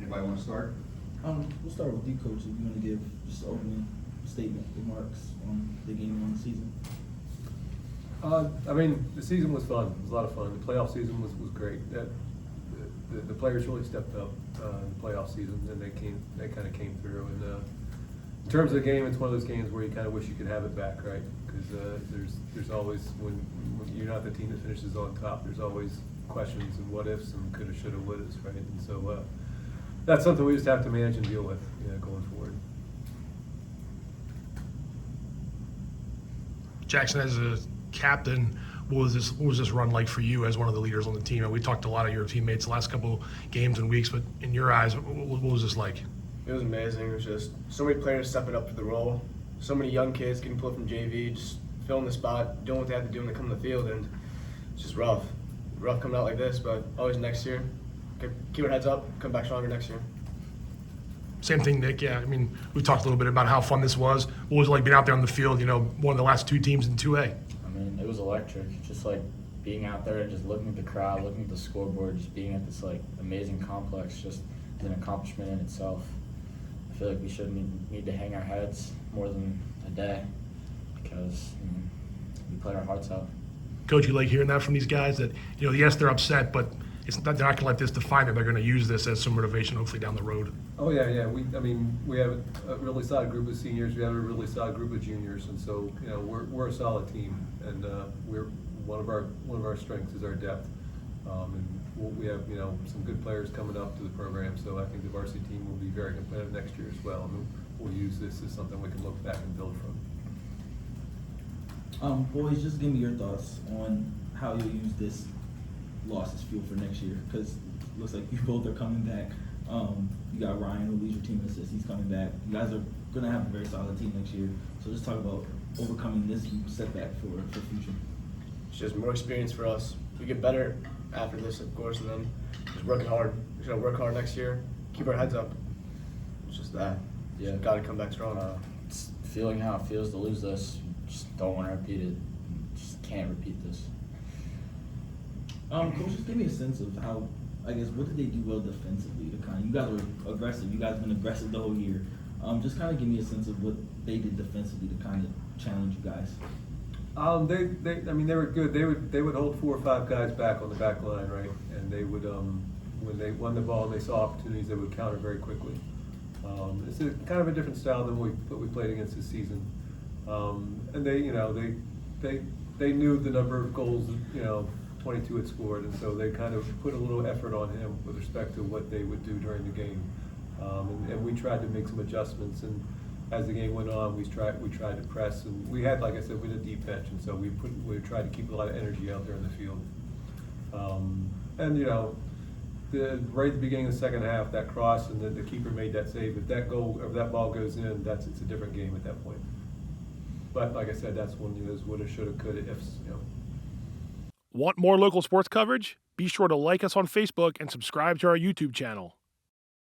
Anybody want to start? We'll start with you, Coach, if you want to give just an opening statement, remarks on the game, on the season. I mean, the season was fun. It was a lot of fun. The playoff season was great. The players really stepped up in the playoff season, and they kind of came through. And in terms of the game, it's one of those games where you kind of wish you could have it back, right? Because there's always, when you're not the team that finishes on top, there's always questions and what ifs and coulda, shoulda, wouldas, right? And so that's something we just have to manage and deal with, going forward. Jackson, as a captain, what was this run like for you as one of the leaders on the team? And we talked to a lot of your teammates the last couple games and weeks, but in your eyes, what was this like? It was amazing. It was just so many players stepping up for the role. So many young kids getting pulled from JV, just filling the spot, doing what they have to do when they come to the field, and it's just rough. Rough coming out like this, but always next year. Keep our heads up, come back stronger next year. Same thing, Nick. Yeah, I mean, we talked a little bit about how fun this was. What was it like being out there on the field, one of the last two teams in 2A? I mean, it was electric. Just like being out there and just looking at the crowd, looking at the scoreboard, just being at this like amazing complex, just is an accomplishment in itself. I feel like we shouldn't need to hang our heads more than a day because we played our hearts out. Coach, you like hearing that from these guys that, yes, they're upset, but they're not going to let this define them. They're going to use this as some motivation, hopefully, down the road. Oh yeah. We have a really solid group of seniors. We have a really solid group of juniors, and so we're a solid team. And we're one of our strengths is our depth. And we have some good players coming up to the program. So I think the varsity team will be very competitive next year as well. And we'll use this as something we can look back and build from. Boys, just give me your thoughts on how you'll use this loss as fuel for next year, because it looks like you both are coming back. You got Ryan, who leads your team in assists, he's coming back. You guys are going to have a very solid team next year. So just talk about overcoming this setback for future. It's just more experience for us. We get better after this, of course, and then just working hard. We're going to work hard next year, keep our heads up. It's just that. Yeah. Got to come back strong. It's feeling how it feels to lose this. Just don't want to repeat it. Just can't repeat this. Coach, just give me a sense of how, I guess, what did they do well defensively to you guys were aggressive. You guys have been aggressive the whole year. Just kind of give me a sense of what they did defensively to kind of challenge you guys. They were good. They would hold 4 or 5 guys back on the back line, right? And they would, when they won the ball and they saw opportunities, they would counter very quickly. It's kind of a different style than what we played against this season. And they knew the number of goals, 22 had scored, and so they kind of put a little effort on him with respect to what they would do during the game. And we tried to make some adjustments, and as the game went on, we tried to press, and we had, like I said, we had a deep bench, and so we tried to keep a lot of energy out there in the field. Right at the beginning of the second half, that cross and the keeper made that save. If that ball goes in, it's a different game at that point. But like I said, that's one of those woulda, shoulda, coulda, ifs. Want more local sports coverage? Be sure to like us on Facebook and subscribe to our YouTube channel.